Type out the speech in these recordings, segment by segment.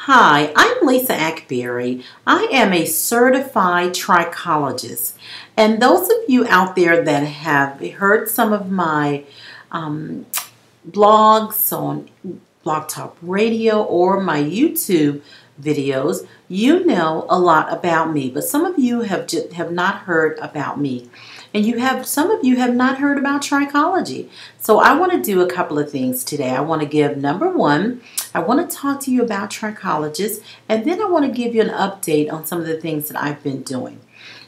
Hi, I'm Lisa Akbari. I am a certified trichologist. And those of you out there that have heard some of my blogs on Blog Talk Radio or my YouTube videos, you know a lot about me. But some of you have not heard about me. And some of you have not heard about trichology. So I want to do a couple of things today. I want to give number one, I want to talk to you about trichologists, and then I want to give you an update on some of the things that I've been doing.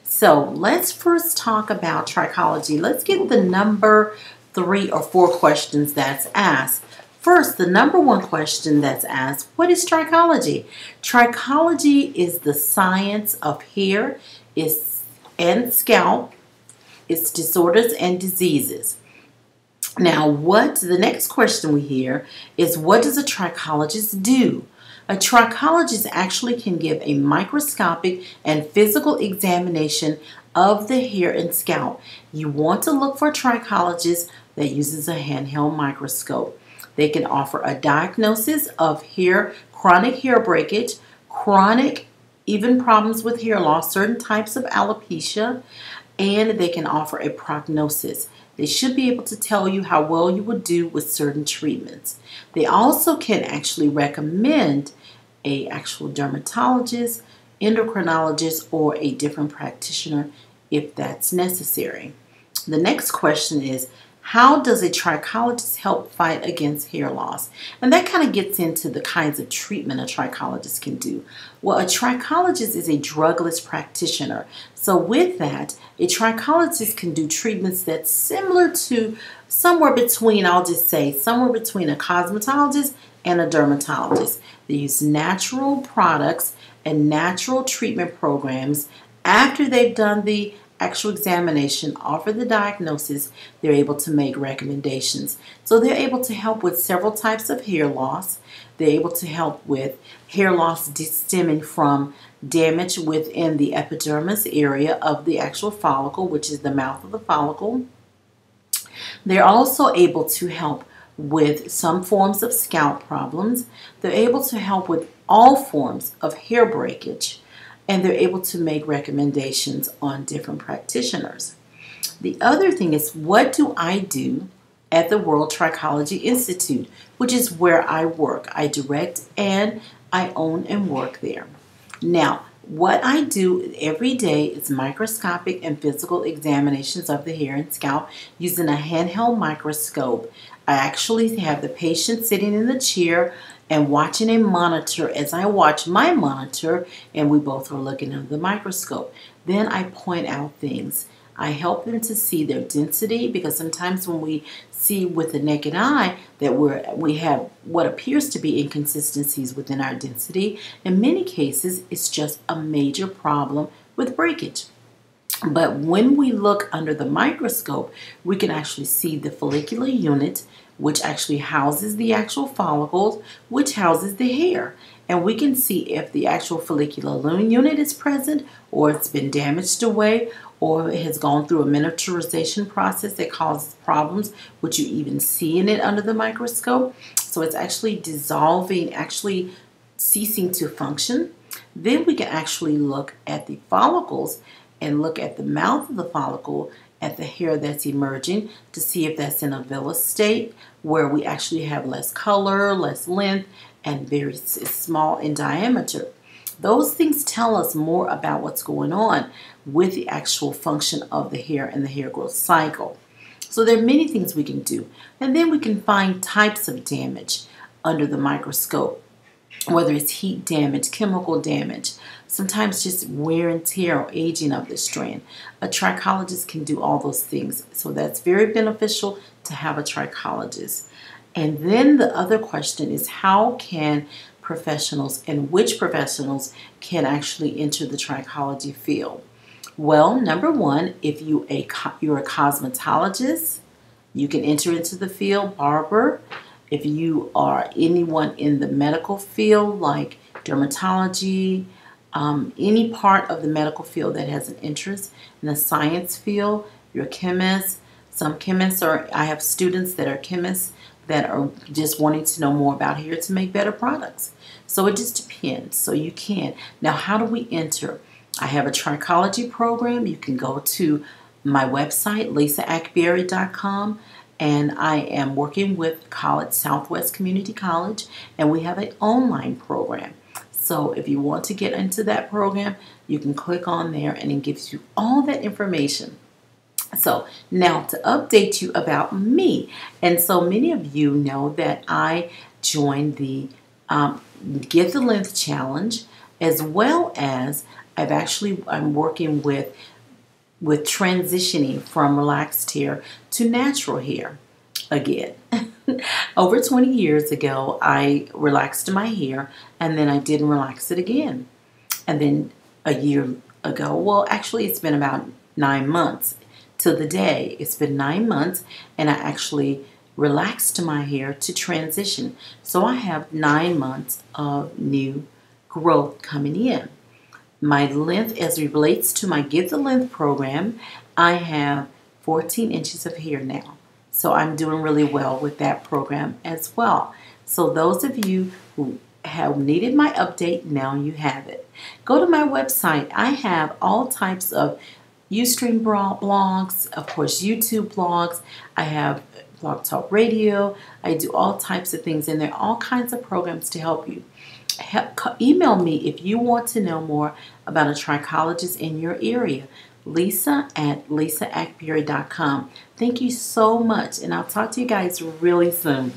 So let's first talk about trichology. Let's get the number 3 or 4 questions that's asked. First, the number one question that's asked, what is trichology? Trichology is the science of hair and scalp, its disorders and diseases. Now, the next question we hear is, what does a trichologist do? A trichologist actually can give a microscopic and physical examination of the hair and scalp. You want to look for a trichologist that uses a handheld microscope. They can offer a diagnosis of chronic hair breakage, chronic even problems with hair loss, certain types of alopecia, and they can offer a prognosis. They should be able to tell you how well you would do with certain treatments. They also can actually recommend an actual dermatologist, endocrinologist, or a different practitioner if that's necessary. The next question is, how does a trichologist help fight against hair loss? And that kind of gets into the kinds of treatment a trichologist can do. Well, a trichologist is a drugless practitioner. So with that, a trichologist can do treatments that's similar to somewhere between a cosmetologist and a dermatologist. They use natural products and natural treatment programs. After they've done the actual examination, offer the diagnosis, they're able to make recommendations. So they're able to help with several types of hair loss. They're able to help with hair loss stemming from damage within the epidermis area of the actual follicle, which is the mouth of the follicle. They're also able to help with some forms of scalp problems. They're able to help with all forms of hair breakage. And they're able to make recommendations on different practitioners. The other thing is, what do I do at the World Trichology Institute, which is where I work. I direct and I own and work there. Now, what I do every day is microscopic and physical examinations of the hair and scalp using a handheld microscope. I actually have the patient sitting in the chair and watching a monitor as I watch my monitor, and we both are looking under the microscope. Then I point out things. I help them to see their density, because sometimes when we see with the naked eye that we have what appears to be inconsistencies within our density, in many cases it's just a major problem with breakage. But when we look under the microscope, we can actually see the follicular unit, which actually houses the actual follicles, which houses the hair. And we can see if the actual follicular unit is present, or it's been damaged away, or it has gone through a miniaturization process that causes problems, which you even see in it under the microscope. So it's actually dissolving, actually ceasing to function. Then we can actually look at the follicles and look at the mouth of the follicle, at the hair that's emerging, to see if that's in a villous state, where we actually have less color, less length, and very small in diameter. Those things tell us more about what's going on with the actual function of the hair and the hair growth cycle. So there are many things we can do. And then we can find types of damage under the microscope, whether it's heat damage, chemical damage, sometimes just wear and tear or aging of the strand. A trichologist can do all those things. So that's very beneficial to have a trichologist. And then the other question is, how can professionals, and which professionals can actually enter the trichology field? Well, number one, if you're a cosmetologist, you can enter into the field. Barber. If you are anyone in the medical field, like dermatology, any part of the medical field that has an interest in the science field, you're a chemist. Some chemists I have students that are chemists that are just wanting to know more about hair to make better products. So it just depends. So you can. Now, how do we enter? I have a trichology program. You can go to my website, lisaakbari.com, and I am working with Southwest Community College, and we have an online program. So if you want to get into that program, you can click on there and it gives you all that information. So now to update you about me. And so many of you know that I joined the Get the Length Challenge, as well as I'm working with transitioning from relaxed hair to natural hair again. Over 20 years ago, I relaxed my hair and then I didn't relax it again. And then a year ago, well, actually it's been about 9 months to the day. It's been 9 months and I actually relaxed my hair to transition. So I have 9 months of new growth coming in. My length, as it relates to my Get the Length program, I have 14 inches of hair now. So I'm doing really well with that program as well. So those of you who have needed my update, now you have it. Go to my website. I have all types of Ustream blogs, of course YouTube blogs. I have Blog Talk Radio. I do all types of things in there, all kinds of programs to help you. Email me if you want to know more about a trichologist in your area. Lisa@lisaakbari.com. Thank you so much, and I'll talk to you guys really soon.